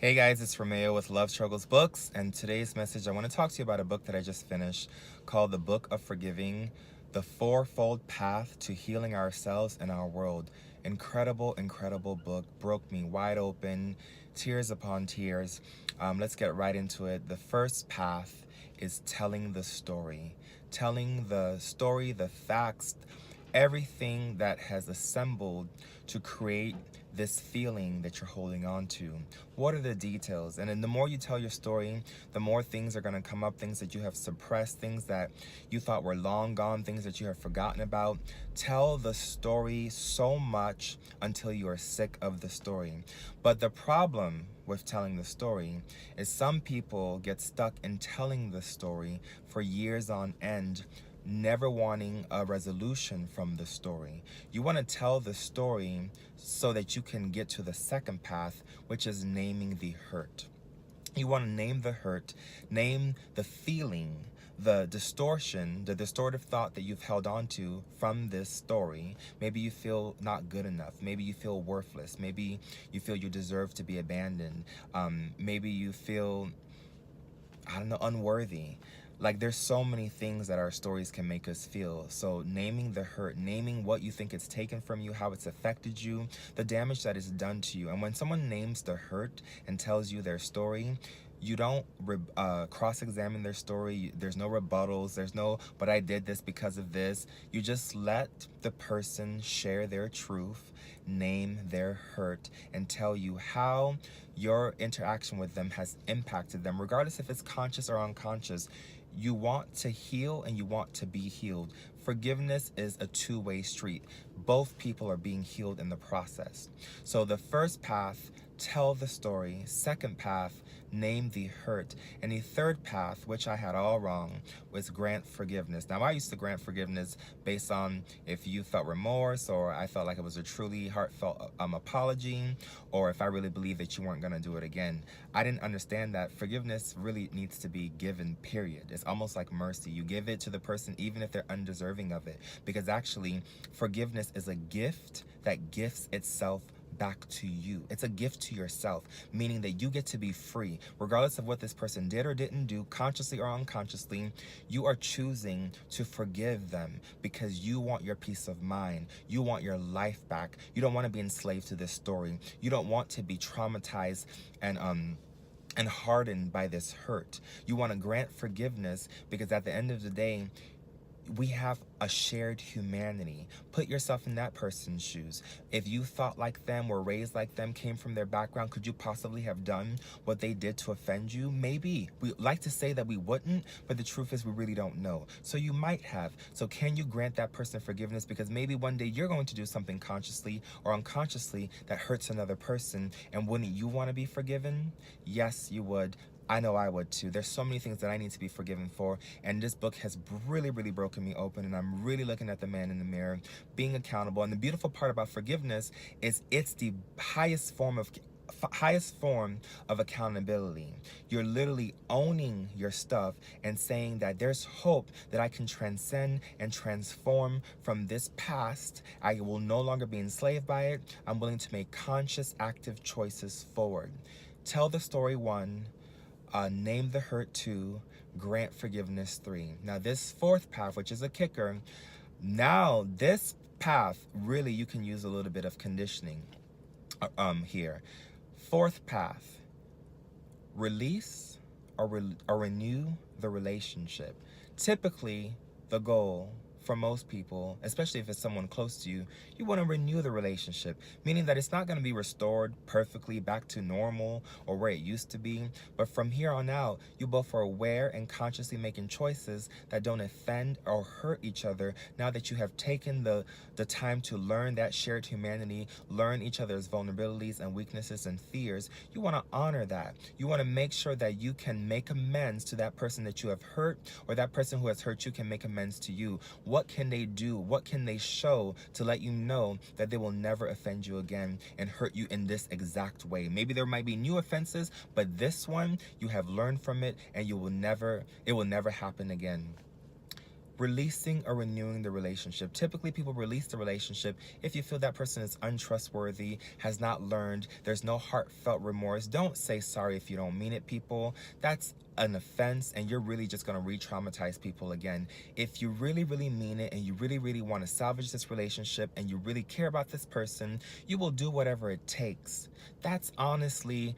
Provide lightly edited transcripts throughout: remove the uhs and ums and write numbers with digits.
Hey guys, it's Romeo with Love Struggles Books, and today's message I want to talk to you about a book that I just finished called The Book of Forgiving: The Fourfold Path to Healing Ourselves and Our World. Incredible, incredible book. Broke me wide open, tears upon tears. Let's get right into it. The first path is telling the story. Telling the story, the facts, everything that has assembled to create this feeling that you're holding on to. What are the details? And then the more you tell your story, the more things are going to come up, things that you have suppressed, things that you thought were long gone, things that you have forgotten about. Tell the story so much until you are sick of the story. But the problem with telling the story is some people get stuck in telling the story for years on end, never wanting a resolution from the story. You want to tell the story so that you can get to the second path, which is naming the hurt. You want to name the hurt, name the feeling, the distortion, the distortive thought that you've held on to from this story. Maybe you feel not good enough. Maybe you feel worthless. Maybe you feel you deserve to be abandoned. Maybe you feel, I don't know, unworthy. Like, there's so many things that our stories can make us feel. So naming the hurt, naming what you think it's taken from you, how it's affected you, the damage that is done to you. And when someone names the hurt and tells you their story, you don't cross-examine their story. There's no rebuttals. There's no, but I did this because of this. You just let the person share their truth, name their hurt, and tell you how your interaction with them has impacted them, regardless if it's conscious or unconscious. You want to heal and you want to be healed. Forgiveness is a two-way street. Both people are being healed in the process. So the first path, tell the story. Second path, name the hurt. And the third path, which I had all wrong, was grant forgiveness. Now, I used to grant forgiveness based on if you felt remorse, or I felt like it was a truly heartfelt apology, or if I really believed that you weren't going to do it again. I didn't understand that forgiveness really needs to be given, period. It's almost like mercy. You give it to the person even if they're undeserving of it, because actually forgiveness is a gift that gifts itself back to you. It's a gift to yourself, meaning that you get to be free. Regardless of what this person did or didn't do, consciously or unconsciously, you are choosing to forgive them because you want your peace of mind. You want your life back. You don't want to be enslaved to this story. You don't want to be traumatized and hardened by this hurt. You want to grant forgiveness because at the end of the day, we have a shared humanity. Put yourself in that person's shoes. If you thought like them, were raised like them, came from their background, could you possibly have done what they did to offend you? Maybe. We like to say that we wouldn't, but the truth is we really don't know. So you might have. So can you grant that person forgiveness? Because maybe one day you're going to do something consciously or unconsciously that hurts another person, and wouldn't you want to be forgiven? Yes, you would. I know I would too. There's so many things that I need to be forgiven for, and this book has really, really broken me open, and I'm really looking at the man in the mirror, being accountable. And the beautiful part about forgiveness is it's the highest form of accountability. You're literally owning your stuff and saying that there's hope that I can transcend and transform from this past. I will no longer be enslaved by it. I'm willing to make conscious, active choices forward. Tell the story, 1. Name the hurt, 2, grant forgiveness, 3. Now this fourth path, which is a kicker, now this path, really you can use a little bit of conditioning here. Fourth path, release or renew the relationship. Typically, the goal for most people, especially if it's someone close to you, you want to renew the relationship, meaning that it's not going to be restored perfectly back to normal or where it used to be. But from here on out, you both are aware and consciously making choices that don't offend or hurt each other now that you have taken the time to learn that shared humanity, learn each other's vulnerabilities and weaknesses and fears. You want to honor that. You want to make sure that you can make amends to that person that you have hurt, or that person who has hurt you can make amends to you. What can they do? What can they show to let you know that they will never offend you again and hurt you in this exact way? Maybe there might be new offenses, but this one, you have learned from it, and it will never happen again. releasing or renewing the relationship. Typically, people release the relationship if you feel that person is untrustworthy, has not learned, there's no heartfelt remorse. Don't say sorry if you don't mean it, people. That's an offense, and you're really just going to re-traumatize people again. If you really, really mean it, and you really, really want to salvage this relationship, and you really care about this person, you will do whatever it takes. That's honestly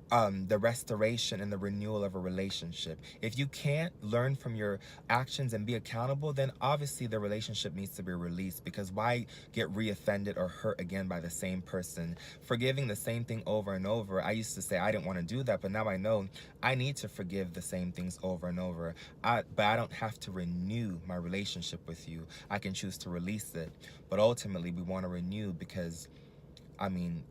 the restoration and the renewal of a relationship. If you can't learn from your actions and be accountable, then obviously the relationship needs to be released, because why get re-offended or hurt again by the same person? Forgiving the same thing over and over. I used to say I didn't want to do that, but now I know I need to forgive the same things over and over. But I don't have to renew my relationship with you. I can choose to release it. But ultimately, we want to renew because, I mean,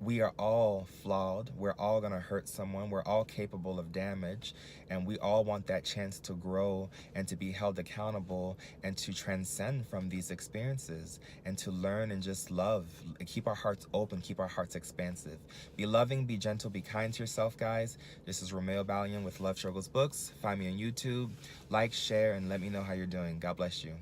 we are all flawed. We're all going to hurt someone. We're all capable of damage. And we all want that chance to grow and to be held accountable and to transcend from these experiences and to learn and just love. Keep our hearts open. Keep our hearts expansive. Be loving, be gentle, be kind to yourself, guys. This is Romeo Balian with Love Struggles Books. Find me on YouTube. Like, share, and let me know how you're doing. God bless you.